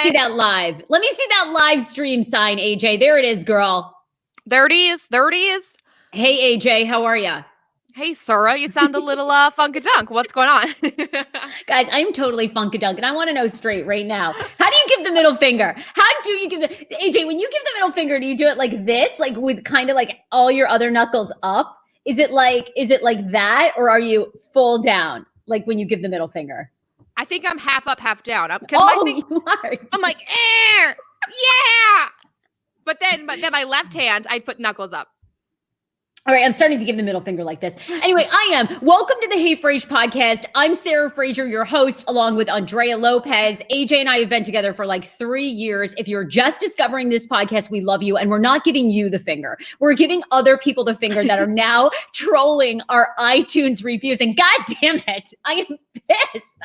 see that live. Let me see that live stream sign, AJ. There it is, girl. There it is. There it is. Hey, AJ, how are ya? Hey, Sarah, you sound a little funkadunk. What's going on? Guys, I'm totally funkadunk, and I want to know straight right now. How do you give the middle finger? How do you give AJ, when you give the middle finger, do you do it like this, like with kind of like all your other knuckles up? Is it like that, or are you full down, like when you give the middle finger? I think I'm half up, half down. You are. I'm like, yeah. But then my left hand, I put knuckles up. All right, I'm starting to give the middle finger like this. Anyway, I am. Welcome to the Hey Frase podcast. I'm Sarah Fraser, your host, along with Andrea Lopez. AJ and I have been together for like 3 years. If you're just discovering this podcast, we love you. And we're not giving you the finger. We're giving other people the finger that are now trolling our iTunes reviews. And God damn it, I am pissed.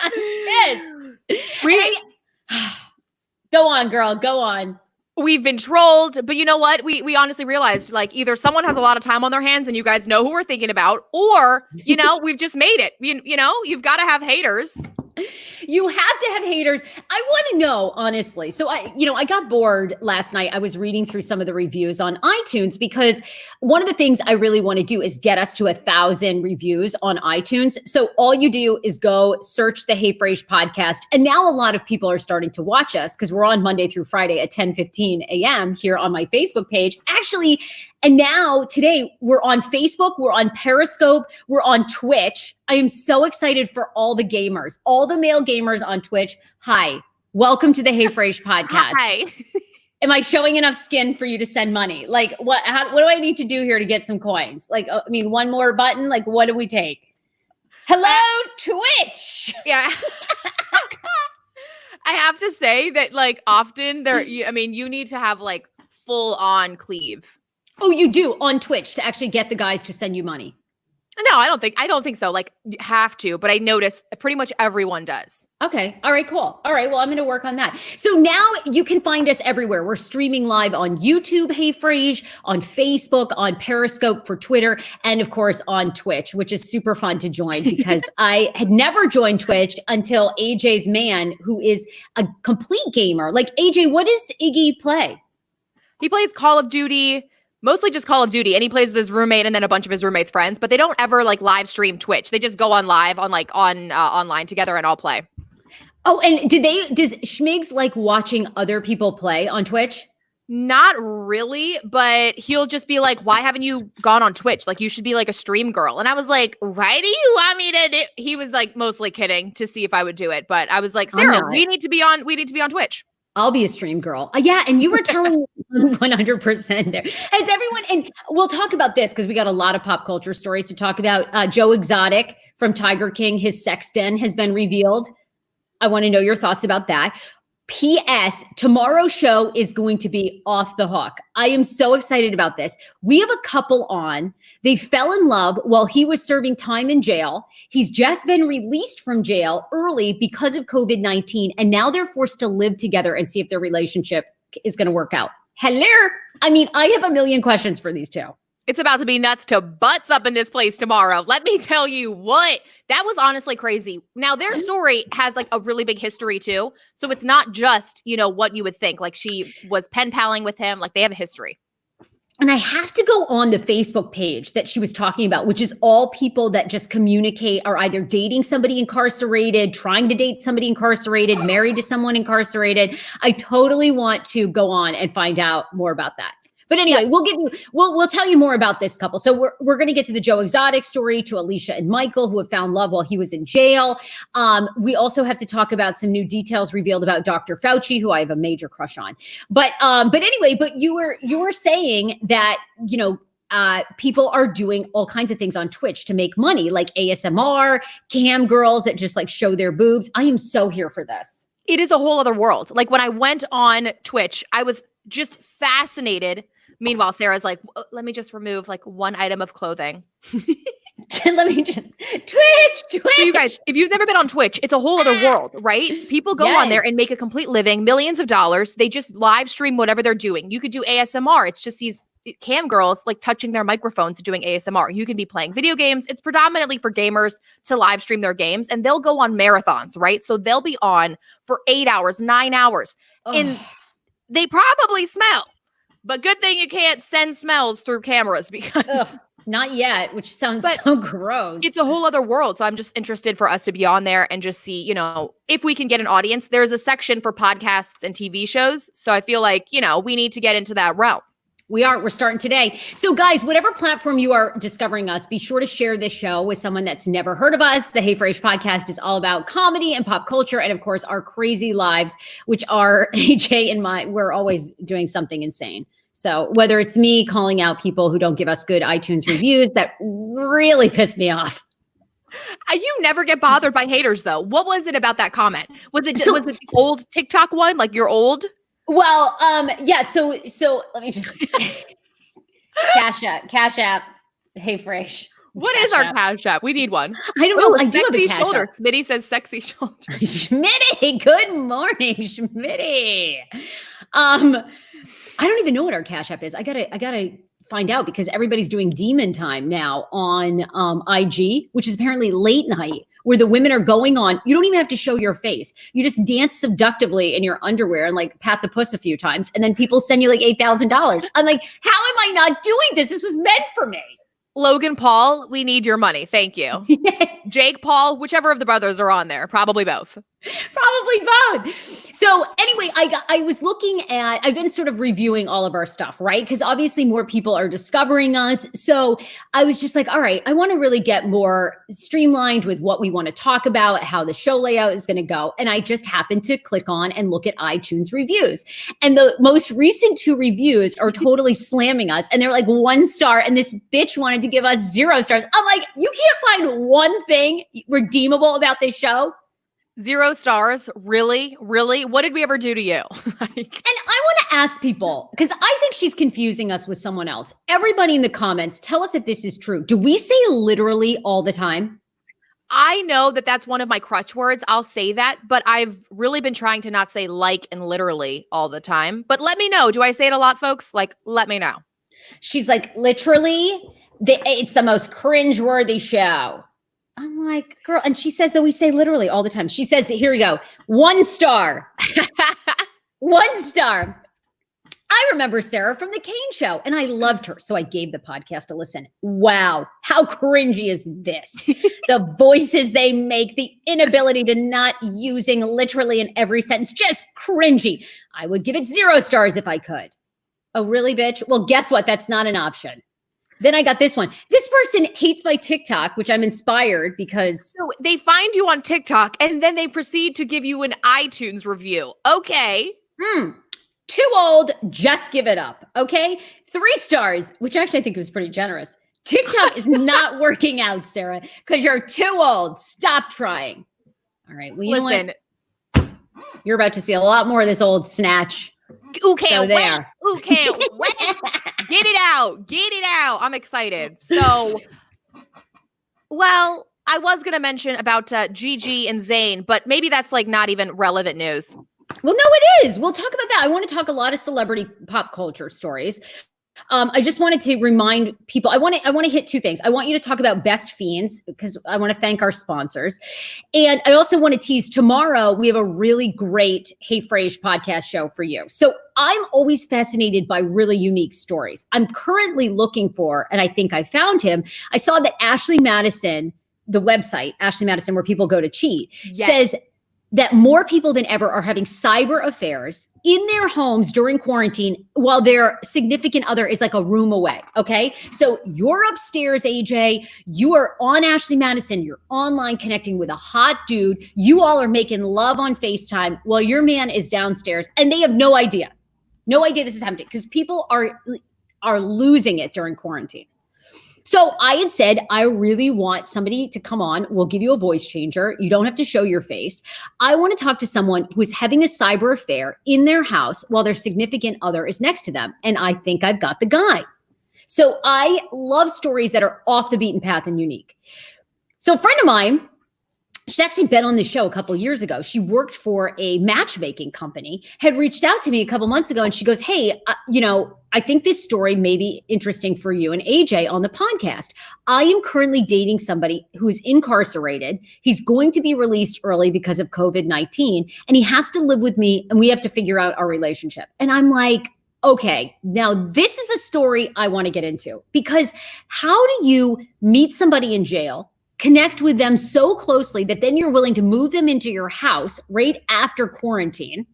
Go on, girl. Go on. We've been trolled, but you know what? We honestly realized, like, either someone has a lot of time on their hands and you guys know who we're thinking about, or, you know, we've just made it. You know, you've got to have haters. You have to have haters. I want to know, honestly. So I got bored last night. I was reading through some of the reviews on iTunes because one of the things I really want to do is get us to 1,000 reviews on iTunes. So all you do is go search the Hey Frase podcast. And now a lot of people are starting to watch us because we're on Monday through Friday at 10:15 a.m. here on my Facebook page. Actually, and now today we're on Facebook, we're on Periscope, we're on Twitch. I am so excited for all the gamers, all the male gamers on Twitch. Hi, welcome to the Hey Frase podcast. Hi. Am I showing enough skin for you to send money? Like what do I need to do here to get some coins? Like, I mean, one more button, like what do we take? Hello, Twitch. Yeah. I have to say that, like, often you need to have like full on cleave. Oh, you do on Twitch to actually get the guys to send you money? No, I don't think so. Like, you have to, but I notice pretty much everyone does. Okay. All right, cool. All right. Well, I'm going to work on that. So now you can find us everywhere. We're streaming live on YouTube, Hey Frase, on Facebook, on Periscope for Twitter, and of course on Twitch, which is super fun to join because I had never joined Twitch until AJ's man, who is a complete gamer. Like, AJ, what does Iggy play? He plays Call of Duty. Mostly just Call of Duty, and he plays with his roommate and then a bunch of his roommates' friends, but they don't ever like live stream Twitch. They just go on live on online together and all play. Oh, and does Schmigs like watching other people play on Twitch? Not really, but he'll just be like, why haven't you gone on Twitch? Like, you should be like a stream girl. And I was like, why do you want me to do? He was like mostly kidding to see if I would do it. But I was like, Sarah, we need to be on Twitch. I'll be a stream girl. Yeah. And you were telling me 100% there. Has everyone, and we'll talk about this because we got a lot of pop culture stories to talk about. Joe Exotic from Tiger King, his sex den has been revealed. I want to know your thoughts about that. P.S. Tomorrow's show is going to be off the hook. I am so excited about this. We have a couple on. They fell in love while he was serving time in jail. He's just been released from jail early because of COVID-19, and now they're forced to live together and see if their relationship is going to work out. Hello. I mean, I have a million questions for these two. It's about to be nuts to butts up in this place tomorrow. Let me tell you what, that was honestly crazy. Now, their story has like a really big history too. So it's not just, what you would think. Like, she was pen paling with him. Like, they have a history. And I have to go on the Facebook page that she was talking about, which is all people that just communicate, are either dating somebody incarcerated, trying to date somebody incarcerated, married to someone incarcerated. I totally want to go on and find out more about that. But anyway, we'll tell you more about this couple. So we're going to get to the Joe Exotic story, to Alicia and Michael, who have found love while he was in jail. We also have to talk about some new details revealed about Dr. Fauci, who I have a major crush on. But anyway, you were saying that, people are doing all kinds of things on Twitch to make money, like ASMR, cam girls that just like show their boobs. I am so here for this. It is a whole other world. Like, when I went on Twitch, I was just fascinated. Meanwhile, Sarah's like, let me just remove like one item of clothing. Let me just Twitch. So you guys, if you've never been on Twitch, it's a whole other world, right? People go on there and make a complete living, millions of dollars. They just live stream whatever they're doing. You could do ASMR. It's just these cam girls like touching their microphones doing ASMR. You can be playing video games. It's predominantly for gamers to live stream their games, and they'll go on marathons, right? So they'll be on for 8 hours, 9 hours. And they probably smell. But good thing you can't send smells through cameras because not yet, which sounds so gross. It's a whole other world. So I'm just interested for us to be on there and just see, if we can get an audience. There's a section for podcasts and TV shows. So I feel like, we need to get into that realm. We're starting today. So guys, whatever platform you are discovering us, be sure to share this show with someone that's never heard of us. The Hey Frase podcast is all about comedy and pop culture. And of course, our crazy lives, which are AJ and we're always doing something insane. So whether it's me calling out people who don't give us good iTunes reviews, that really pissed me off. You never get bothered by haters though. What was it about that comment? Was it the old TikTok one? Like you're old? Well, yeah. So let me just Cash App. Hey Frase. What is our Cash App? We need one. I don't know. I do have a Cash shoulder. App. Smitty says sexy shoulder. Schmitty, good morning, Schmitty. I don't even know what our Cash App is. I gotta find out because everybody's doing demon time now on IG, which is apparently late night, where the women are going on. You don't even have to show your face. You just dance seductively in your underwear and like pat the puss a few times. And then people send you like $8,000. I'm like, how am I not doing this? This was meant for me. Logan Paul, we need your money. Thank you. Jake Paul, whichever of the brothers are on there. Probably both. Probably both. So anyway, I was looking at, I've been sort of reviewing all of our stuff, right? Because obviously more people are discovering us. So I was just like, all right, I want to really get more streamlined with what we want to talk about, how the show layout is going to go. And I just happened to click on and look at iTunes reviews. And the most recent 2 reviews are totally slamming us. And they're like 1 star. And this bitch wanted to give us 0 stars. I'm like, you can't find one thing redeemable about this show? 0 stars? Really? Really? What did we ever do to you? And I want to ask people, because I think she's confusing us with someone else. Everybody in the comments, tell us if this is true. Do we say literally all the time? I know that that's one of my crutch words. I'll say that, but I've really been trying to not say like and literally all the time. But let me know. Do I say it a lot, folks? Like, let me know. She's like, literally, it's the most cringeworthy show. I'm like, girl, and she says that we say literally all the time. She says, here we go, 1 star. 1 star. I remember Sarah from the Kane Show, and I loved her, so I gave the podcast a listen. Wow, how cringy is this? The voices they make, the inability to not using literally in every sentence, just cringy. I would give it 0 stars if I could. Oh, really, bitch? Well, guess what? That's not an option. Then I got this one. This person hates my TikTok, which I'm inspired because. So they find you on TikTok and then they proceed to give you an iTunes review. Okay. Too old. Just give it up. Okay. 3 stars, which actually I think was pretty generous. TikTok is not working out, Sarah, because you're too old. Stop trying. All right. Well, you know what? You're about to see a lot more of this old snatch. Ooh, can't wait. Ooh, can't wait. Get it out. Get it out. I'm excited. So, well, I was going to mention about Gigi and Zayn, but maybe that's like not even relevant news. Well, no, it is. We'll talk about that. I want to talk a lot of celebrity pop culture stories. I just wanted to remind people, I want to hit 2 things. I want you to talk about Best Fiends because I want to thank our sponsors. And I also want to tease tomorrow, we have a really great Hey Frase podcast show for you. So I'm always fascinated by really unique stories. I'm currently looking for, and I think I found him. I saw that Ashley Madison, the website, Ashley Madison, where people go to cheat, says that more people than ever are having cyber affairs in their homes during quarantine while their significant other is like a room away. Okay. So you're upstairs, AJ, you are on Ashley Madison, you're online connecting with a hot dude. You all are making love on FaceTime while your man is downstairs and they have no idea this is happening because people are losing it during quarantine. So I had said, I really want somebody to come on. We'll give you a voice changer. You don't have to show your face. I want to talk to someone who is having a cyber affair in their house while their significant other is next to them. And I think I've got the guy. So I love stories that are off the beaten path and unique. So a friend of mine She's actually been on the show a couple years ago. She worked for a matchmaking company, had reached out to me a couple months ago, and she goes, hey, I think this story may be interesting for you and AJ on the podcast. I am currently dating somebody who is incarcerated. He's going to be released early because of COVID-19, and he has to live with me, and we have to figure out our relationship. And I'm like, okay, now this is a story I want to get into, because how do you meet somebody in jail, connect with them so closely that then you're willing to move them into your house right after quarantine?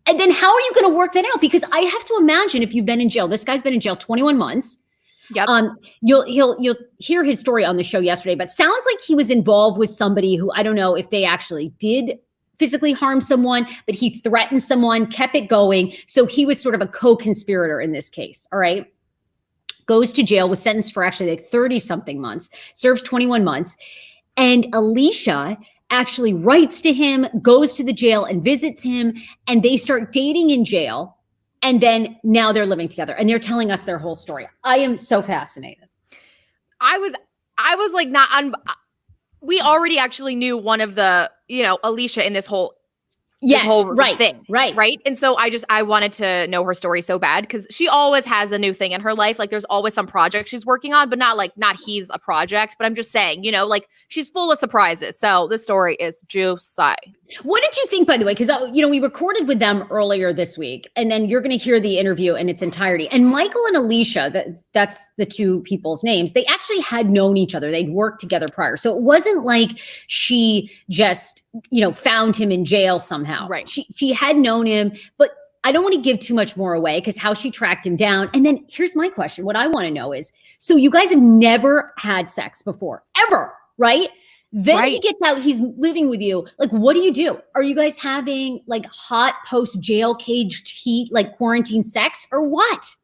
And then how are you going to work that out? Because I have to imagine, if you've been in jail, this guy's been in jail 21 months. Yep. You'll hear his story on the show yesterday, but sounds like he was involved with somebody who, I don't know if they actually did physically harm someone, but he threatened someone, kept it going. So he was sort of a co-conspirator in this case. All right. Goes to jail, was sentenced for actually like 30 something months, serves 21 months. And Alicia actually writes to him, goes to the jail and visits him, and they start dating in jail. And then now they're living together and they're telling us their whole story. I am so fascinated. I was like, we already actually knew one of the, Alicia in this whole thing. Right. And so I wanted to know her story so bad, because she always has a new thing in her life. Like, there's always some project she's working on, but not he's a project, but I'm just saying, like, she's full of surprises. So this story is juicy. What did you think, by the way? Because, we recorded with them earlier this week, and then you're going to hear the interview in its entirety. And Michael and Alicia, that's the two people's names, they actually had known each other. They'd worked together prior. So it wasn't like she just, found him in jail somehow. Right. She had known him, but I don't want to give too much more away, because how she tracked him down. And then here's my question. What I want to know is, so you guys have never had sex before, ever, right? Then he gets out, he's living with you. Like, what do? Are you guys having like hot post-jail caged heat, like quarantine sex, or what?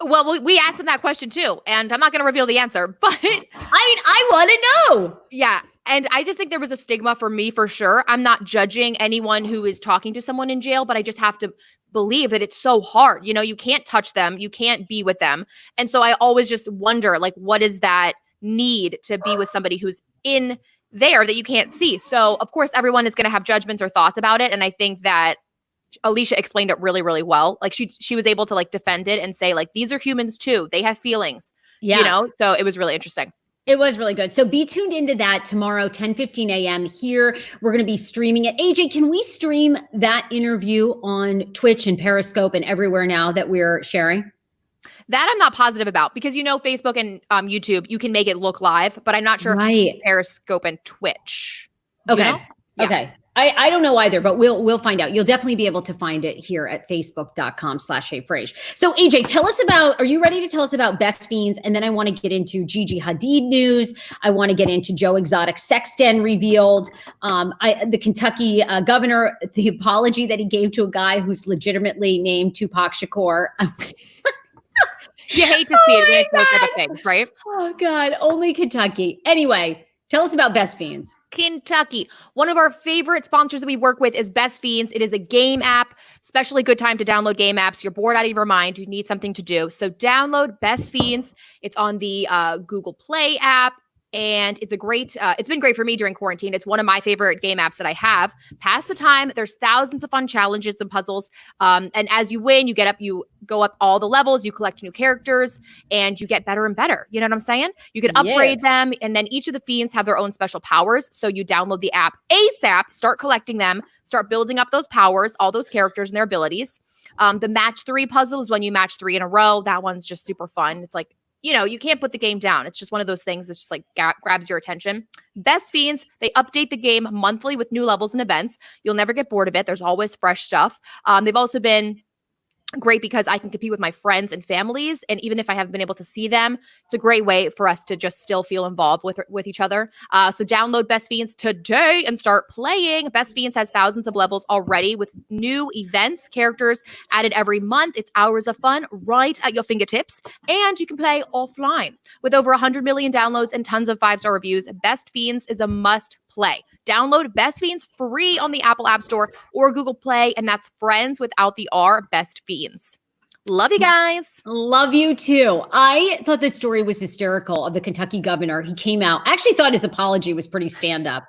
Well, we asked them that question too, and I'm not going to reveal the answer, but I want to know. Yeah. And I just think there was a stigma for me, for sure. I'm not judging anyone who is talking to someone in jail, but I just have to believe that it's so hard. You can't touch them. You can't be with them. And so I always just wonder, like, what is that need to be with somebody who's in there that you can't see? So of course, everyone is going to have judgments or thoughts about it. And I think that Alicia explained it really, really well. Like, she was able to like defend it and say, like, these are humans too. They have feelings, so it was really interesting. It was really good. So be tuned into that tomorrow, 10:15 a.m. here. We're going to be streaming it. AJ, can we stream that interview on Twitch and Periscope and everywhere now that we're sharing? That I'm not positive about, because Facebook and YouTube, you can make it look live, but I'm not sure if Periscope and Twitch. Okay. Okay. I don't know either, but we'll find out. You'll definitely be able to find it here at facebook.com/HeyFrase. So AJ, are you ready to tell us about Best Fiends? And then I want to get into Gigi Hadid news. I want to get into Joe Exotic's sex den revealed. The Kentucky governor, the apology that he gave to a guy who's legitimately named Tupac Shakur. You hate to see it when it's those type of things, right? Oh God, only Kentucky. Anyway, tell us about Best Fiends. Kentucky. One of our favorite sponsors that we work with is Best Fiends. It is a game app, especially good time to download game apps. You're bored out of your mind. You need something to do. So download Best Fiends. It's on the Google Play app. And it's it's been great for me during quarantine. It's one of my favorite game apps that I have. Pass the time. There's thousands of fun challenges and puzzles. And as you win, you go up all the levels, you collect new characters, and you get better and better. You know what I'm saying? You can upgrade them. And then each of the fiends have their own special powers. So you download the app ASAP, start collecting them, start building up those powers, all those characters and their abilities. The match 3 puzzle is when you match 3 in a row. That one's just super fun. It's like, you can't put the game down. It's just one of those things that's just like grabs your attention. Best Fiends, they update the game monthly with new levels and events. You'll never get bored of it. There's always fresh stuff. They've also been great because I can compete with my friends and families. And even if I haven't been able to see them, it's a great way for us to just still feel involved with each other. So download Best Fiends today and start playing. Best Fiends has thousands of levels already with new events, characters added every month. It's hours of fun right at your fingertips. And you can play offline. With over 100 million downloads and tons of 5-star reviews, Best Fiends is a must play. Download Best Fiends free on the Apple App Store or Google Play, and that's friends without the R, Best Fiends. Love you guys. Love you too. I thought this story was hysterical of the Kentucky governor. He came out. I actually thought his apology was pretty stand up.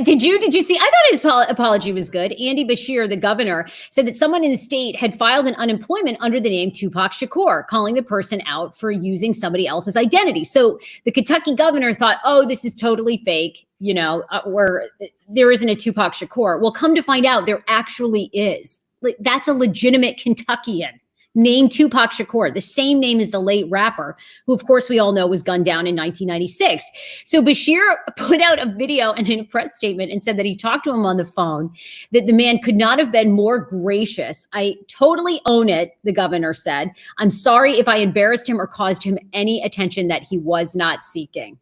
Did you see? I thought his apology was good. Andy Beshear, the governor, said that someone in the state had filed an unemployment under the name Tupac Shakur, calling the person out for using somebody else's identity. So the Kentucky governor thought, oh, this is totally fake, where there isn't a Tupac Shakur. Well, come to find out, there actually is. That's a legitimate Kentuckian named Tupac Shakur, the same name as the late rapper, who, of course, we all know was gunned down in 1996. So Beshear put out a video and a press statement and said that he talked to him on the phone, that the man could not have been more gracious. I totally own it, the governor said. I'm sorry if I embarrassed him or caused him any attention that he was not seeking.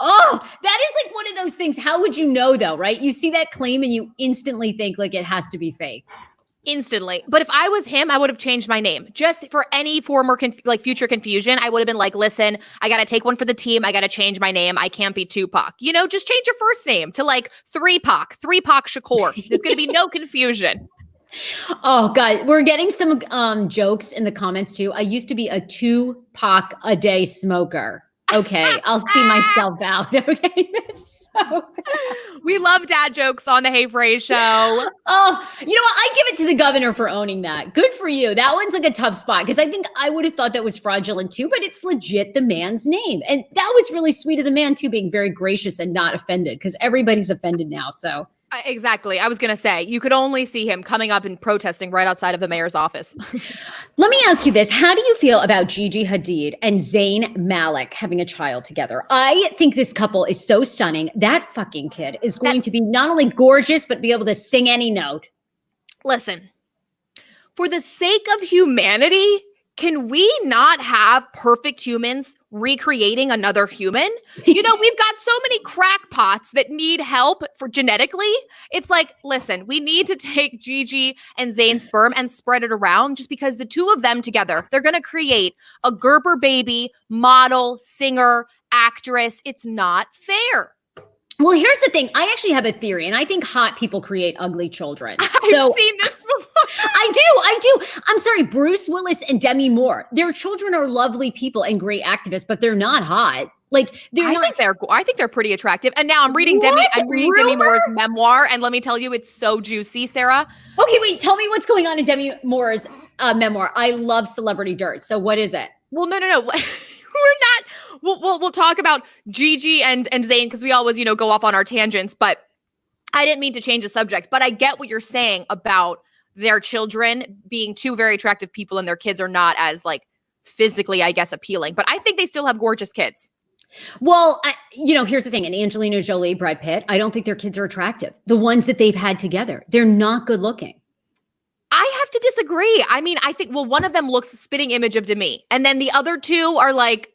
Oh, that is like one of those things. How would you know, though, right? You see that claim and you instantly think like it has to be fake. Instantly. But if I was him, I would have changed my name just for any former future confusion. I would have been like, listen, I got to take one for the team. I got to change my name. I can't be Tupac. Just change your first name to like 3Pac Shakur. There's going to be no confusion. Oh God, we're getting some jokes in the comments too. I used to be a 2-pack a day smoker. Okay, I'll see myself out. Okay, that's so bad. We love dad jokes on the Hey Frey Show. Oh, you know what? I give it to the governor for owning that. Good for you. That one's like a tough spot because I think I would have thought that was fraudulent too, but it's legit the man's name. And that was really sweet of the man too, being very gracious and not offended because everybody's offended now. So exactly. I was going to say, you could only see him coming up and protesting right outside of the mayor's office. Let me ask you this. How do you feel about Gigi Hadid and Zayn Malik having a child together? I think this couple is so stunning. That fucking kid is going to be not only gorgeous, but be able to sing any note. Listen, for the sake of humanity, can we not have perfect humans recreating another human? We've got so many crackpots that need help for genetically. It's like, listen, we need to take Gigi and Zayn's sperm and spread it around just because the two of them together, they're going to create a Gerber baby, model, singer, actress. It's not fair. Well, here's the thing. I actually have a theory, and I think hot people create ugly children. I've seen this before. I do. I'm sorry, Bruce Willis and Demi Moore. Their children are lovely people and great activists, but they're not hot. Like I think they're pretty attractive. And now I'm reading Demi Moore's memoir, and let me tell you, it's so juicy, Sarah. Okay, wait. Tell me what's going on in Demi Moore's memoir. I love celebrity dirt. So what is it? Well, no. We'll talk about Gigi and Zayn because we always, go off on our tangents, but I didn't mean to change the subject, but I get what you're saying about their children being two very attractive people and their kids are not as like physically, I guess, appealing, but I think they still have gorgeous kids. Well, here's the thing. And Angelina Jolie, Brad Pitt, I don't think their kids are attractive. The ones that they've had together, they're not good looking. I have to disagree. I mean, I think, one of them looks spitting image of Demi. And then the other two are like,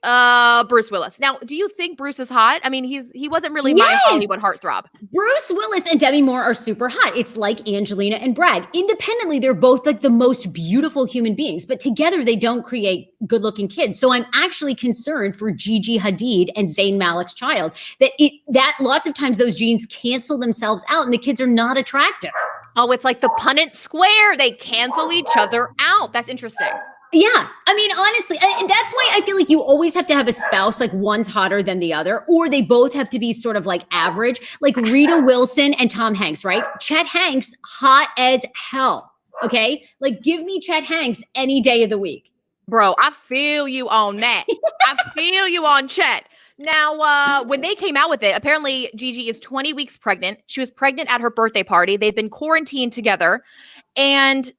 Bruce Willis. Now, do you think Bruce is hot? I mean, he wasn't really my Hollywood heartthrob. Bruce Willis and Demi Moore are super hot. It's like Angelina and Brad. Independently, they're both like the most beautiful human beings, but together they don't create good looking kids. So I'm actually concerned for Gigi Hadid and Zayn Malik's child that lots of times those genes cancel themselves out and the kids are not attractive. Oh, it's like the Punnett Square. They cancel each other out. That's interesting. Yeah. I mean, honestly, and that's why I feel like you always have to have a spouse, like one's hotter than the other, or they both have to be sort of like average, like Rita Wilson and Tom Hanks, right? Chet Hanks, hot as hell. Okay. Like give me Chet Hanks any day of the week. Bro, I feel you on that. I feel you on Chet. Now, when they came out with it, apparently Gigi is 20 weeks pregnant. She was pregnant at her birthday party. They've been quarantined together. And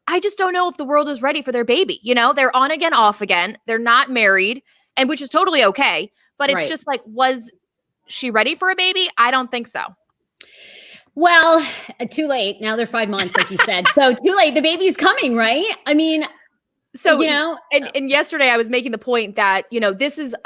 I just don't know if the world is ready for their baby. They're on again, off again. They're not married, and which is totally okay. But it's just like, was she ready for a baby? I don't think so. Well, too late. Now they're 5 months, like you said. So too late. The baby's coming, right? I mean, so, and yesterday I was making the point that,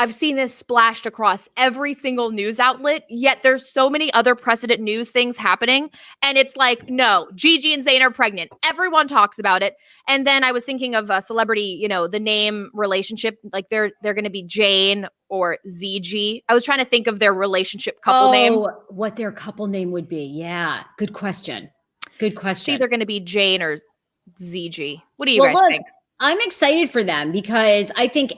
I've seen this splashed across every single news outlet, yet there's so many other precedent news things happening. And it's like, no, Gigi and Zayn are pregnant. Everyone talks about it. And then I was thinking of a celebrity, the name relationship, like they're going to be Jane or ZG. I was trying to think of their relationship couple name. What their couple name would be. Yeah. Good question. Good question. It's either going to be Jane or ZG. What do you guys think? I'm excited for them because I think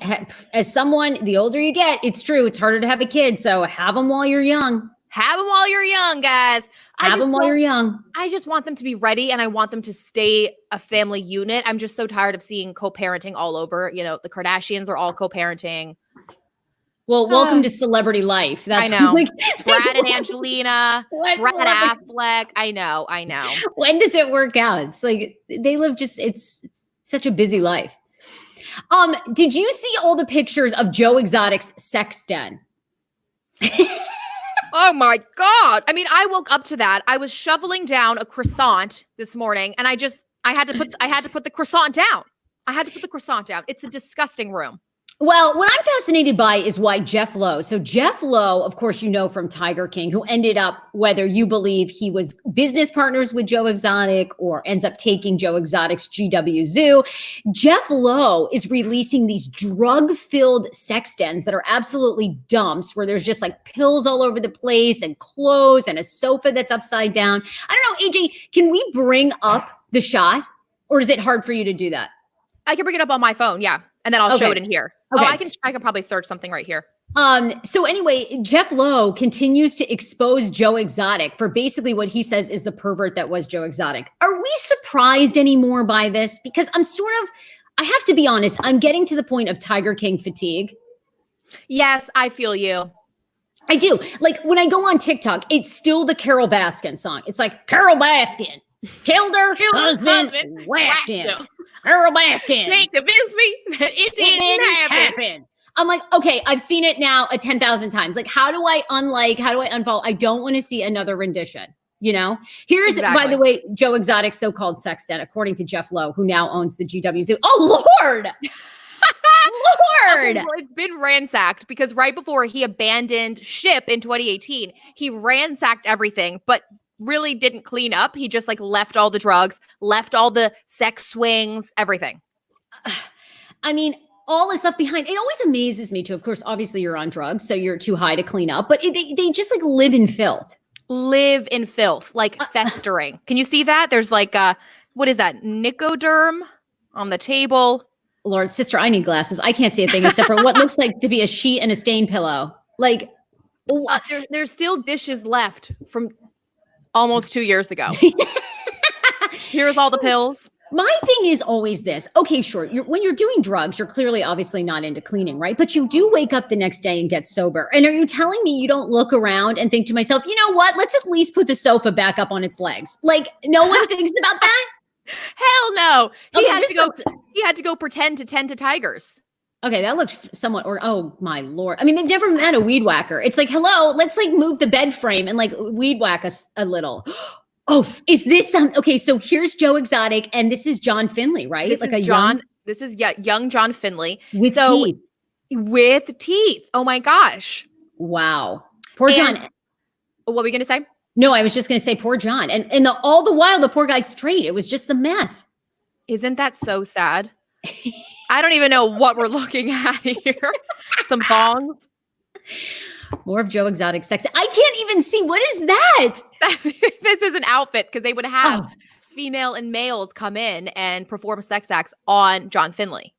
as someone, the older you get, it's true, it's harder to have a kid. So have them while you're young. Have them while you're young, guys. Have them while you're young. I just want them to be ready, and I want them to stay a family unit. I'm just so tired of seeing co-parenting all over. You know, the Kardashians are all co-parenting. Well, welcome to celebrity life. That's I know. Brad and Angelina, Brad Affleck. I know. When does it work out? It's like they live it's such a busy life. Did you see all the pictures of Joe Exotic's sex den? Oh my God. I mean, I woke up to that. I was shoveling down a croissant this morning and I had to put the croissant down. It's a disgusting room. Well, what I'm fascinated by is why Jeff Lowe. So Jeff Lowe, of course, you know from Tiger King, who ended up, whether you believe he was business partners with Joe Exotic or ends up taking Joe Exotic's GW Zoo, Jeff Lowe is releasing these drug-filled sex dens that are absolutely dumps, where there's just like pills all over the place and clothes and a sofa that's upside down. I don't know, AJ, can we bring up the shot, or is it hard for you to do that? I can bring it up on my phone, yeah. And then I'll show it in here. Okay. Oh, I can probably search something right here. So anyway, Jeff Lowe continues to expose Joe Exotic for basically what he says is the pervert that was Joe Exotic. Are we surprised anymore by this? Because I have to be honest, I'm getting to the point of Tiger King fatigue. Yes, I feel you. I do. Like when I go on TikTok, it's still the Carole Baskin song. It's like Carole Baskin killed her husband, whacked him. Carole Baskin. Can't convince me that it didn't happen. I'm like, okay, I've seen it now 10,000 times. Like, how do I unfollow? I don't want to see another rendition. You know, here's, by the way, Joe Exotic's so-called sex den, according to Jeff Lowe, who now owns the GW Zoo. Oh, Lord. Lord. It's been ransacked because right before he abandoned ship in 2018, he ransacked everything, but really didn't clean up. He just like left all the drugs, left all the sex swings, everything. I mean, all this stuff behind. It always amazes me too. Of course, obviously you're on drugs, so you're too high to clean up, but they just like live in filth. Like festering. Can you see that? There's like what is that? Nicoderm on the table. Lord, sister, I need glasses. I can't see a thing except for what looks like to be a sheet and a stain pillow. Like there's still dishes left from almost 2 years ago. Here's all the pills. My thing is always this. Okay, sure. When you're doing drugs, you're clearly obviously not into cleaning, right? But you do wake up the next day and get sober. And are you telling me you don't look around and think to myself, you know what? Let's at least put the sofa back up on its legs. Like no one thinks about that? Hell no. He had to go pretend to tend to tigers. Okay, that looked somewhat, oh my Lord. I mean, they've never met a weed whacker. It's like, hello, let's like move the bed frame and like weed whack us a little. Oh, is this some, okay, so here's Joe Exotic and this is John Finley, right? This is young John Finley. With teeth. With teeth. Oh my gosh. Wow. Poor John. What were we going to say? No, I was just going to say poor John. And all the while, the poor guy's straight. It was just the meth. Isn't that so sad? I don't even know what we're looking at here. Some bongs. More of Joe Exotic sex. I can't even see. What is that? This is an outfit because they would have female and males come in and perform sex acts on John Finley.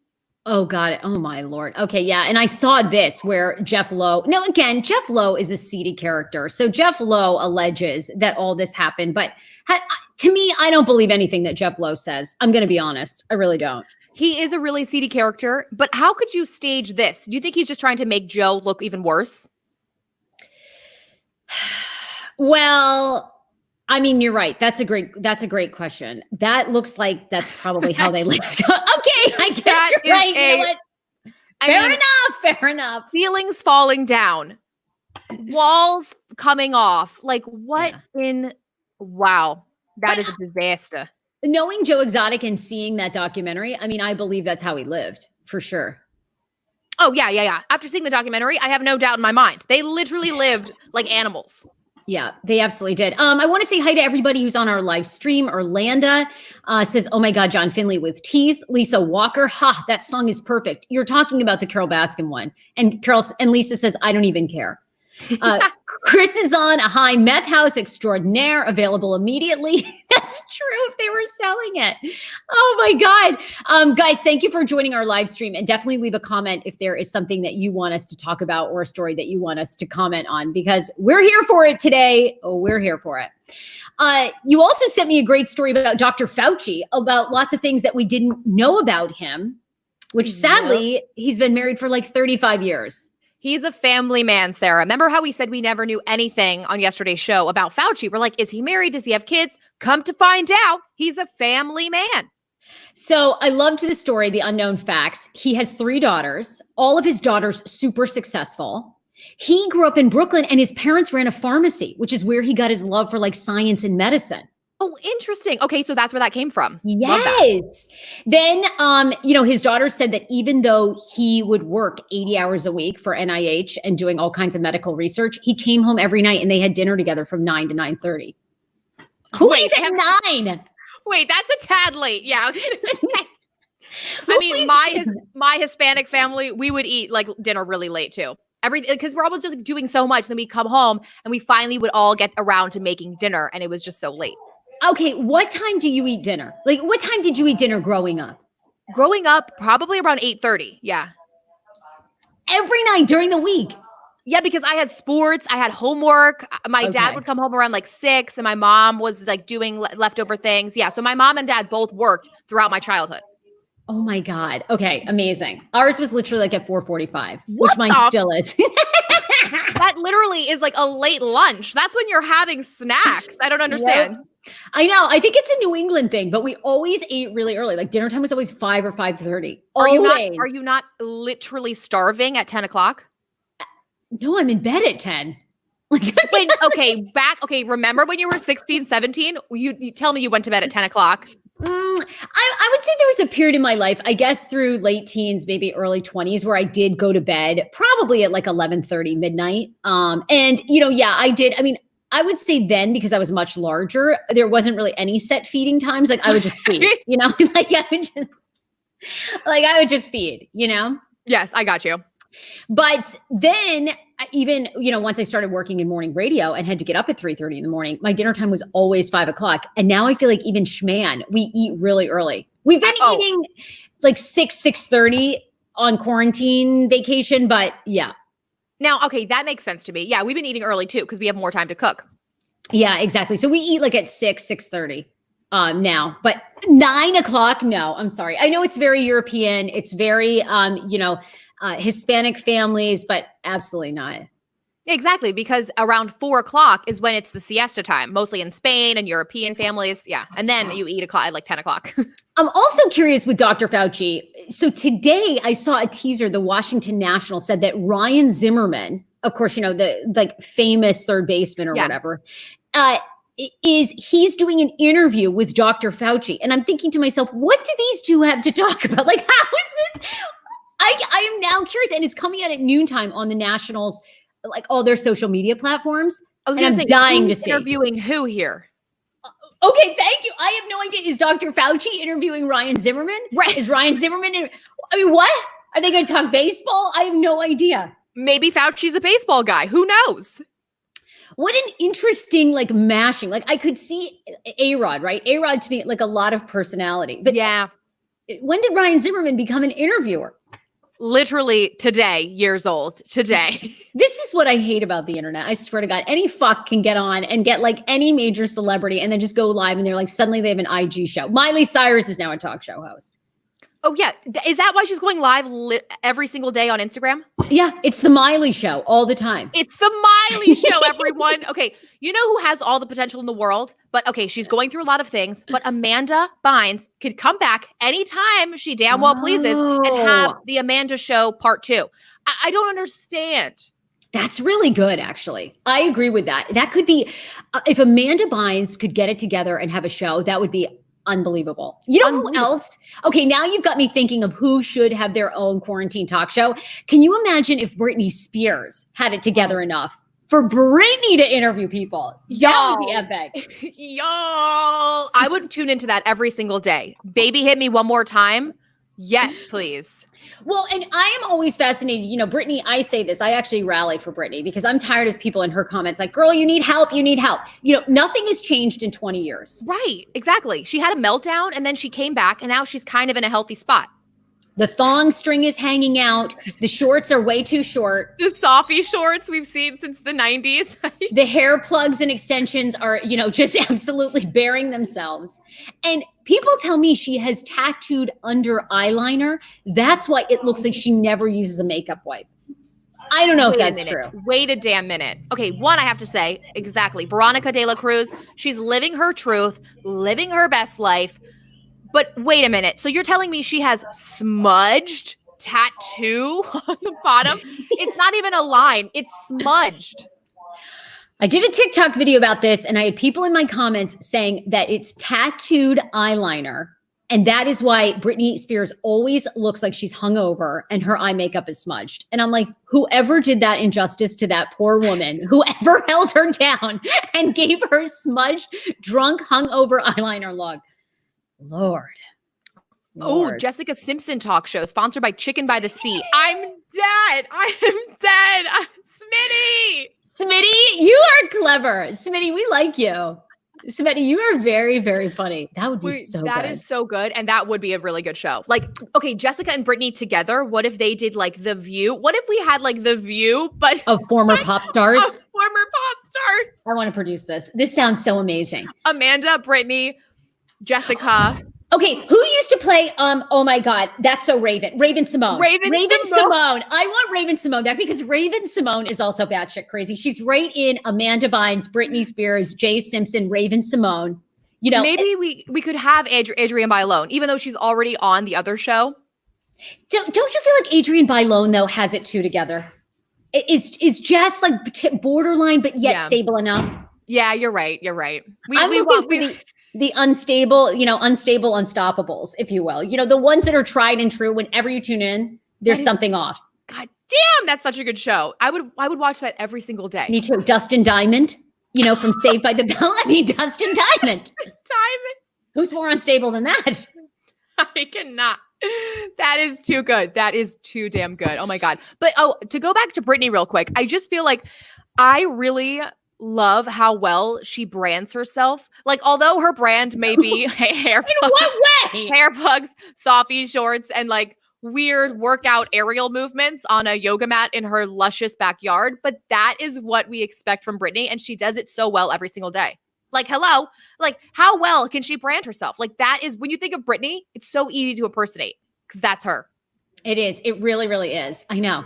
Oh, God. Oh, my Lord. Okay, yeah. And I saw this where Jeff Lowe. Now, again, Jeff Lowe is a seedy character. So Jeff Lowe alleges that all this happened. But to me, I don't believe anything that Jeff Lowe says. I'm going to be honest. I really don't. He is a really seedy character. But how could you stage this? Do you think he's just trying to make Joe look even worse? Well, I mean, you're right. That's a great question. That looks like that's probably how they lived. Okay, I guess you're right. You know what? Fair enough. Ceilings falling down, walls coming off. Like what wow. That is a disaster. Knowing Joe Exotic and seeing that documentary, I mean, I believe that's how he lived for sure. Oh, yeah. After seeing the documentary, I have no doubt in my mind. They literally lived like animals. Yeah, they absolutely did. I want to say hi to everybody who's on our live stream. Orlando says, oh my God, John Finley with teeth. Lisa Walker, that song is perfect. You're talking about the Carole Baskin one. And Lisa says, I don't even care. Chris is on a high meth house extraordinaire, available immediately. That's true if they were selling it. Oh my God. Guys, thank you for joining our live stream, and definitely leave a comment if there is something that you want us to talk about or a story that you want us to comment on, because we're here for it today. Oh, we're here for it. You also sent me a great story about Dr. Fauci, about lots of things that we didn't know about him, which sadly, he's been married for like 35 years. He's a family man, Sarah. Remember how we said we never knew anything on yesterday's show about Fauci? We're like, is he married? Does he have kids? Come to find out, he's a family man. So I loved the story, the unknown facts. He has 3 daughters, all of his daughters super successful. He grew up in Brooklyn and his parents ran a pharmacy, which is where he got his love for like science and medicine. Oh, interesting. Okay, so that's where that came from. Yes. Then, his daughter said that even though he would work 80 hours a week for NIH and doing all kinds of medical research, he came home every night and they had dinner together from 9 to 9:30. Who eats at 9? Wait, that's a tad late. Yeah, I was gonna say. I mean, my Hispanic family, we would eat like dinner really late too. Because we're always just doing so much. Then we come home and we finally would all get around to making dinner, and it was just so late. Okay, what time do you eat dinner? Like, what time did you eat dinner growing up? Growing up, probably around 8:30. Yeah. Every night during the week? Yeah, because I had sports, I had homework. My dad would come home around like 6, and my mom was like doing leftover things. Yeah, so my mom and dad both worked throughout my childhood. Oh my God. Okay, amazing. Ours was literally like at 4:45, which mine still is. That literally is like a late lunch. That's when you're having snacks. I don't understand. Yep. I know. I think it's a New England thing, but we always ate really early. Like dinner time was always 5 or 5:30. Are you not literally starving at 10 o'clock? No, I'm in bed at 10. Remember when you were 16, 17? You tell me you went to bed at 10 o'clock. I would say there was a period in my life, I guess through late teens, maybe early 20s, where I did go to bed probably at like 11:30 midnight. I did. I mean, I would say then, because I was much larger, there wasn't really any set feeding times. Like I would just feed, I would just feed, Yes, I got you. But then even, once I started working in morning radio and had to get up at 3:30 in the morning, my dinner time was always 5 o'clock. And now I feel like even Schman, we eat really early. We've been eating like 6:30 on quarantine vacation, but yeah. Now, okay, that makes sense to me. Yeah, we've been eating early too, because we have more time to cook. Yeah, exactly. So we eat like at 6:30 now, but 9 o'clock, no, I'm sorry. I know it's very European. It's very, Hispanic families, but absolutely not. Exactly, because around 4 o'clock is when it's the siesta time, mostly in Spain and European families. Yeah. And then you eat at like 10 o'clock. I'm also curious with Dr. Fauci. So today I saw a teaser. The Washington National said that Ryan Zimmerman, of course, the famous third baseman or whatever, he's doing an interview with Dr. Fauci. And I'm thinking to myself, what do these two have to talk about? Like, how is this? I am now curious, and it's coming out at noontime on the Nationals, like all their social media platforms. I'm dying to see. Interviewing who here? Okay, thank you. I have no idea. Is Dr. Fauci interviewing Ryan Zimmerman? Right. Is Ryan Zimmerman? What? Are they going to talk baseball? I have no idea. Maybe Fauci's a baseball guy. Who knows? What an interesting mashing. Like I could see A-Rod, right? A-Rod to me like a lot of personality. But yeah. When did Ryan Zimmerman become an interviewer? Literally today, years old, today. This is what I hate about the internet. I swear to God, any fuck can get on and get like any major celebrity and then just go live and they're like, suddenly they have an IG show. Miley Cyrus is now a talk show host. Oh, yeah. Is that why she's going live every single day on Instagram? Yeah, it's the Miley show all the time. It's the Miley show, everyone. Okay, you know who has all the potential in the world? But okay, she's going through a lot of things. But Amanda Bynes could come back anytime she damn well pleases and have the Amanda Show Part 2. I don't understand. That's really good, actually. I agree with that. That could be, if Amanda Bynes could get it together and have a show, that would be unbelievable. You know who else? Okay, now you've got me thinking of who should have their own quarantine talk show. Can you imagine if Britney Spears had it together enough for Britney to interview people? That would be epic. Y'all, I would tune into that every single day. Baby Hit Me One More Time. Yes, please. Well, and I am always fascinated. You know, Brittany, I say this, I actually rally for Brittany because I'm tired of people in her comments like, girl, you need help. You need help. You know, nothing has changed in 20 years. Right. Exactly. She had a meltdown and then she came back and now she's kind of in a healthy spot. The thong string is hanging out. The shorts are way too short. The Sophie shorts we've seen since the 90s. The hair plugs and extensions are, you know, just absolutely bearing themselves. And people tell me she has tattooed under eyeliner. That's why it looks like she never uses a makeup wipe. I don't know if that's true. Wait a damn minute. Okay, one, I have to say, exactly. Veronica De La Cruz, she's living her truth, living her best life. But wait a minute. So you're telling me she has smudged tattoo on the bottom? It's not even a line. It's smudged. I did a TikTok video about this, and I had people in my comments saying that it's tattooed eyeliner. And that is why Britney Spears always looks like she's hungover and her eye makeup is smudged. And I'm like, whoever did that injustice to that poor woman, whoever held her down and gave her smudged, drunk, hungover eyeliner look. Lord. Oh, Jessica Simpson talk show sponsored by Chicken by the Sea. I'm dead. I am dead. Smitty, you are clever. Smitty, we like you. Smitty, you are very, very funny. That would be so good. That is so good. And that would be a really good show. Like, okay, Jessica and Britney together. What if they did like The View? What if we had like The View, but of former pop stars? Of former pop stars. I want to produce this. This sounds so amazing. Amanda, Britney, Jessica. Okay, who used to play, oh my God, that's so Raven. Raven Simone. Raven Simone. I want Raven Simone back because Raven Simone is also batshit crazy. She's right in Amanda Bynes, Britney Spears, Jay Simpson, Raven Simone. You know, maybe we could have Adrienne Bailon, even though she's already on the other show. Don't you feel like Adrienne Bailon, though, has it two together? It's just like borderline, but yet stable enough. Yeah, you're right. You're right. The unstable, unstable unstoppables, if you will. You know, the ones that are tried and true. Whenever you tune in, there's something off. God damn, that's such a good show. I would watch that every single day. Me too. Dustin Diamond, from Saved by the Bell. I mean, Dustin Diamond. Who's more unstable than that? I cannot. That is too good. That is too damn good. Oh my God. But to go back to Britney real quick, I just feel like I really love how well she brands herself. Like, although her brand may be hair in what way? Hair plugs, Sophie shorts, and like weird workout aerial movements on a yoga mat in her luscious backyard. But that is what we expect from Britney. And she does it so well every single day. Like, hello, like how well can she brand herself? Like that is, when you think of Britney, it's so easy to impersonate because that's her. It is. It really, really is. I know.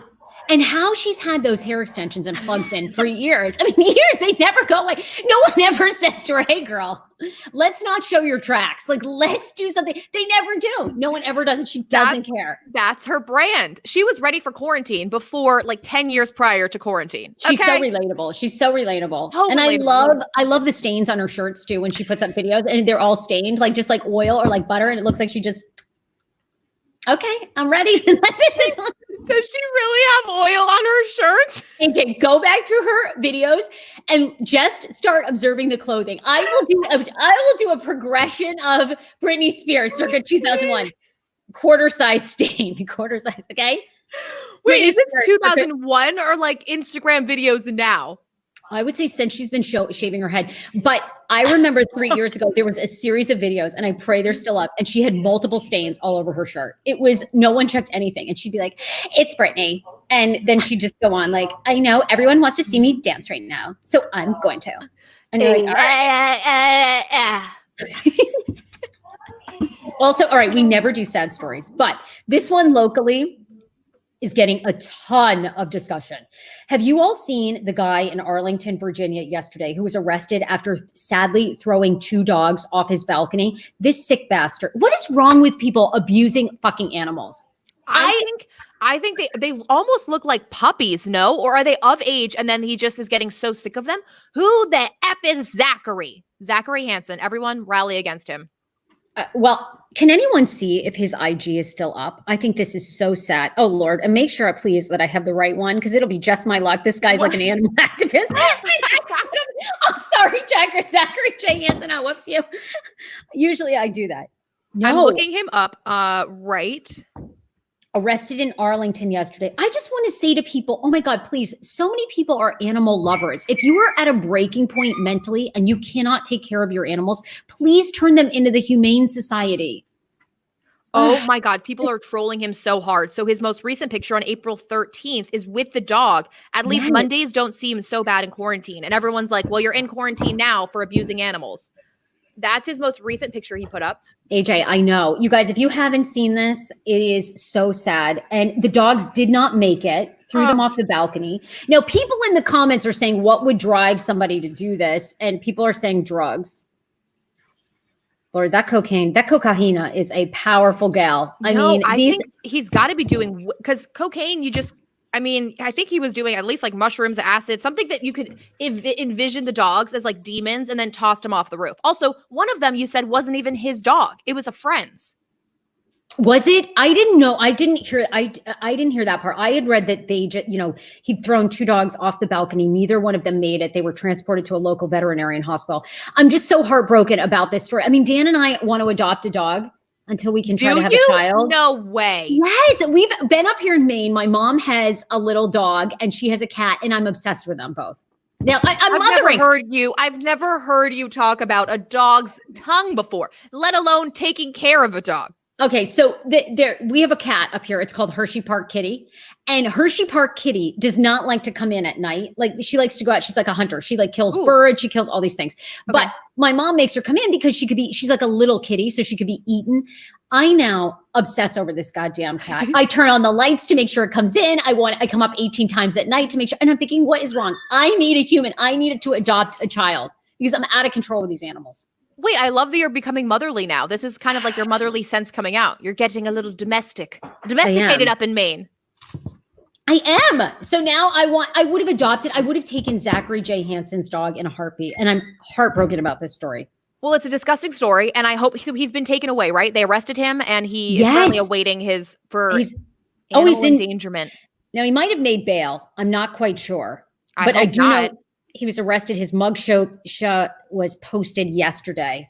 And how she's had those hair extensions and plugs in for years. I mean, years, they never go away. No one ever says to her, hey, girl, let's not show your tracks. Like, let's do something. They never do. No one ever does it. She doesn't care. That's her brand. She was ready for quarantine before, like 10 years prior to quarantine. She's so relatable. She's so relatable. So and relatable. I love the stains on her shirts too when she puts up videos and they're all stained, like just like oil or like butter. And it looks like she just, okay, I'm ready. That's it. Does she really have oil on her shirts? AJ, go back through her videos and just start observing the clothing. I will do a progression of Britney Spears circa 2001. Quarter size stain. Quarter size, okay? Wait, is it 2001 or like Instagram videos now? I would say since she's been shaving her head. But I remember 3 years ago, there was a series of videos, and I pray they're still up, and she had multiple stains all over her shirt. It was, no one checked anything. And she'd be like, it's Britney. And then she'd just go on like, I know everyone wants to see me dance right now, so I'm going to. And you're like, all right. Also, all right, we never do sad stories, but this one locally is getting a ton of discussion. Have you all seen the guy in Arlington, Virginia yesterday who was arrested after sadly throwing 2 dogs off his balcony? This sick bastard. What is wrong with people abusing fucking animals? I think they almost look like puppies, no? Or are they of age and then he just is getting so sick of them? Who the F is Zachary? Zachary Hansen. Everyone rally against him. Well, can anyone see if his IG is still up? I think this is so sad. Oh, Lord. And make sure, please, that I have the right one because it'll be just my luck. This guy's like an animal activist. I'm sorry, Zachary J. Hansen. Oh, whoops, you. Usually I do that. No. I'm looking him up. Right. Arrested in Arlington yesterday. I just want to say to people, oh my God, please, so many people are animal lovers. If you are at a breaking point mentally and you cannot take care of your animals, please turn them into the Humane Society. Oh my God, people are trolling him so hard. So his most recent picture on April 13th is with the dog. At least Yes. Mondays don't seem so bad in quarantine. And everyone's like, well, you're in quarantine now for abusing animals. That's his most recent picture he put up. AJ, I know. You guys, if you haven't seen this, it is so sad. And the dogs did not make it, threw them off the balcony. Now, people in the comments are saying, what would drive somebody to do this? And people are saying drugs. Lord, that cocaina is a powerful gal. I think he's got to be doing, because cocaine, I think he was doing at least like mushrooms, acid, something that you could envision the dogs as like demons and then tossed him off the roof. Also, one of them you said wasn't even his dog. It was a friend's. Was it? I didn't know. I didn't hear that part. I had read that they just, he'd thrown 2 dogs off the balcony. Neither one of them made it. They were transported to a local veterinarian hospital. I'm just so heartbroken about this story. I mean, Dan and I want to adopt a dog until we can try to have a child. No way. Yes. We've been up here in Maine. My mom has a little dog and she has a cat, and I'm obsessed with them both. Now, I've never heard you talk about a dog's tongue before, let alone taking care of a dog. Okay, so we have a cat up here. It's called Hershey Park Kitty. And Hershey Park Kitty does not like to come in at night. Like, she likes to go out. She's like a hunter. She like kills birds. She kills all these things. Okay. But my mom makes her come in because she's like a little kitty, so she could be eaten. I now obsess over this goddamn cat. I turn on the lights to make sure it comes in. I come up 18 times at night to make sure. And I'm thinking, what is wrong? I need a human. I needed to adopt a child because I'm out of control with these animals. Wait, I love that you're becoming motherly now. This is kind of like your motherly sense coming out. You're getting a little domesticated up in Maine. I am. So now I would have taken Zachary J. Hansen's dog in a heartbeat. And I'm heartbroken about this story. Well, it's a disgusting story. And I hope he's been taken away, right? They arrested him and he is currently awaiting animal endangerment. Now he might have made bail. I'm not quite sure. But I do know he was arrested. His mugshot was posted yesterday.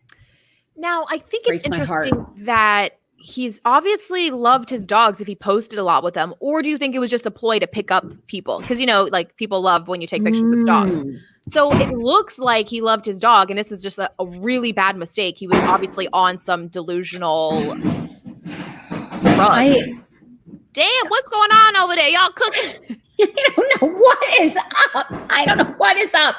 Now, I think it's interesting that he's obviously loved his dogs if he posted a lot with them. Or do you think it was just a ploy to pick up people? Because, like people love when you take pictures with dogs. So it looks like he loved his dog. And this is just a really bad mistake. He was obviously on some delusional drug. Damn, what's going on over there? Y'all cooking? I don't know what is up.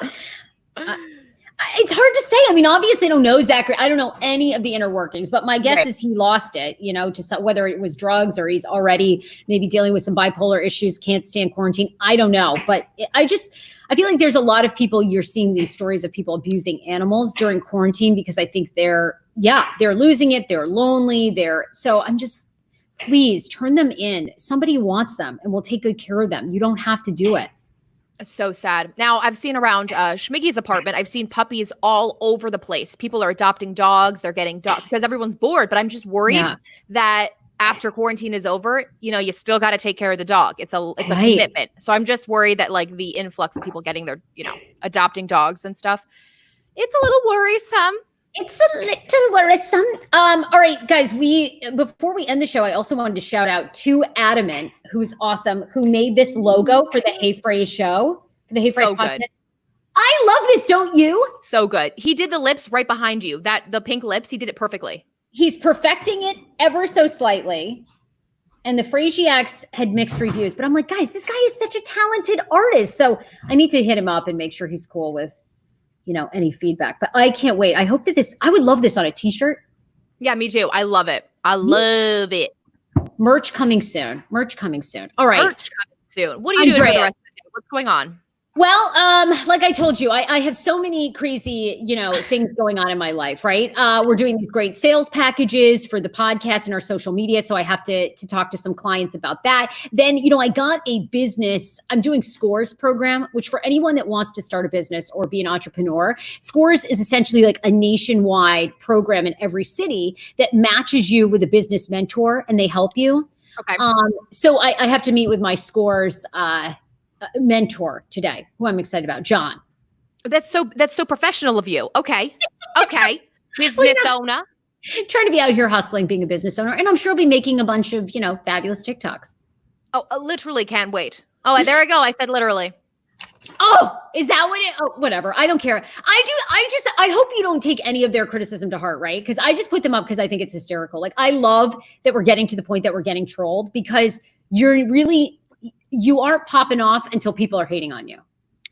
It's hard to say. I mean, obviously I don't know Zachary. I don't know any of the inner workings, but my guess is he lost it, to whether it was drugs or he's already maybe dealing with some bipolar issues, can't stand quarantine. I don't know. But I feel like there's a lot of people, you're seeing these stories of people abusing animals during quarantine because I think they're losing it. They're lonely. So I'm just, please turn them in. Somebody wants them and we'll take good care of them. You don't have to do it. So sad. Now, I've seen around Schmiggy's apartment, I've seen puppies all over the place. People are adopting dogs. They're getting dogs because everyone's bored. But I'm just worried that after quarantine is over, you still got to take care of the dog. It's a commitment. So I'm just worried that like the influx of people getting their, adopting dogs and stuff, it's a little worrisome. It's a little worrisome. All right, guys, before we end the show, I also wanted to shout out to Adamant, who's awesome, who made this logo for the Hey Phrase show, for the Hey Phrase podcast. Good. I love this, don't you? So good. He did the lips right behind you. The pink lips, he did it perfectly. He's perfecting it ever so slightly. And the Phrasiacs had mixed reviews, but I'm like, guys, this guy is such a talented artist. So I need to hit him up and make sure he's cool with any feedback, but I can't wait. I hope that I would love this on a t-shirt. Yeah, me too. I love it. Love it. Merch coming soon. All right. Merch coming soon. What are you doing for the rest of the day? What's going on? Well, like I told you, I have so many crazy, things going on in my life, right? We're doing these great sales packages for the podcast and our social media. So I have to talk to some clients about that. Then, I got a business. I'm doing Scores program, which for anyone that wants to start a business or be an entrepreneur, Scores is essentially like a nationwide program in every city that matches you with a business mentor and they help you. Okay. So I have to meet with my Scores, mentor today, who I'm excited about, John. That's so professional of you. Okay. Business owner. Trying to be out here hustling, being a business owner. And I'm sure I'll be making a bunch of, fabulous TikToks. Oh, literally can't wait. Oh, there I go. I said literally. Oh, is that what whatever. I don't care. I hope you don't take any of their criticism to heart, right? Because I just put them up because I think it's hysterical. Like, I love that we're getting to the point that we're getting trolled because you aren't popping off until people are hating on you.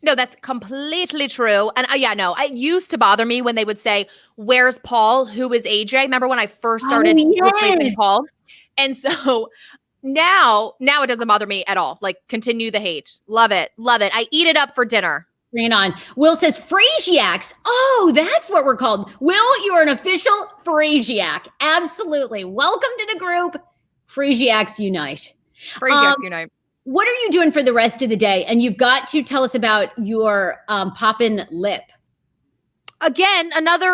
No, that's completely true. And it used to bother me when they would say, "Where's Paul? Who is AJ?" Remember when I first started replacing Paul? And so now it doesn't bother me at all. Like, continue the hate. Love it. Love it. I eat it up for dinner. Bring it on. Will says Phrasiacs. Oh, that's what we're called. Will, you're an official Phrasiac. Absolutely. Welcome to the group. Phrasiacs Unite. Phrasiacs Unite. What are you doing for the rest of the day? And you've got to tell us about your poppin' lip. Again, another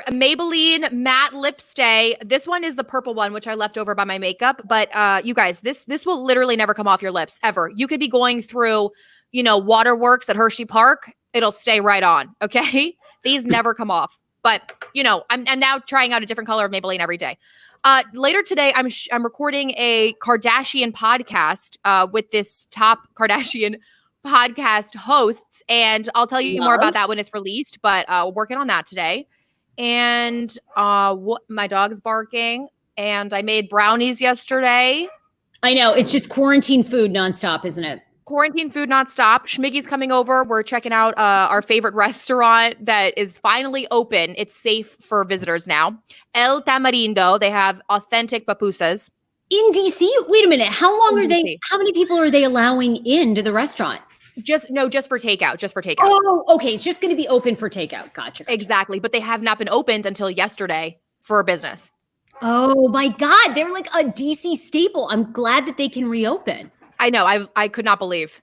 Maybelline matte lip stay. This one is the purple one, which I left over by my makeup. But you guys, this will literally never come off your lips ever. You could be going through, waterworks at Hershey Park. It'll stay right on. Okay, these never come off. But I'm now trying out a different color of Maybelline every day. Later today, I'm recording a Kardashian podcast with this top Kardashian podcast hosts, and I'll tell you more about that when it's released. But working on that today, and my dog's barking, and I made brownies yesterday. I know, it's just quarantine food nonstop, isn't it? Quarantine food nonstop. Schmiggy's coming over. We're checking out our favorite restaurant that is finally open. It's safe for visitors now. El Tamarindo. They have authentic pupusas. In DC? Wait a minute. How long are they? How many people are they allowing into the restaurant? Just for takeout. Just for takeout. Oh, okay. It's just going to be open for takeout. Gotcha. Exactly. But they have not been opened until yesterday for business. Oh my God. They're like a DC staple. I'm glad that they can reopen. I know. I could not believe.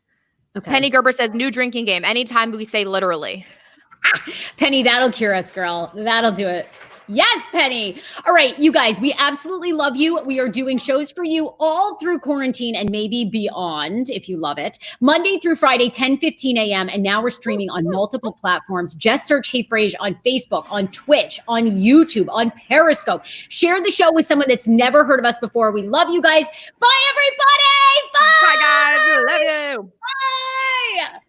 Okay. Penny Gerber says, new drinking game. Anytime we say literally. Penny, that'll cure us, girl. That'll do it. Yes, Penny. All right, you guys, we absolutely love you. We are doing shows for you all through quarantine and maybe beyond if you love it. Monday through Friday, 10:15 a.m. And now we're streaming on multiple platforms. Just search Hey Frage on Facebook, on Twitch, on YouTube, on Periscope. Share the show with someone that's never heard of us before. We love you guys. Bye, everybody. Bye. Bye, guys. We love you. Bye.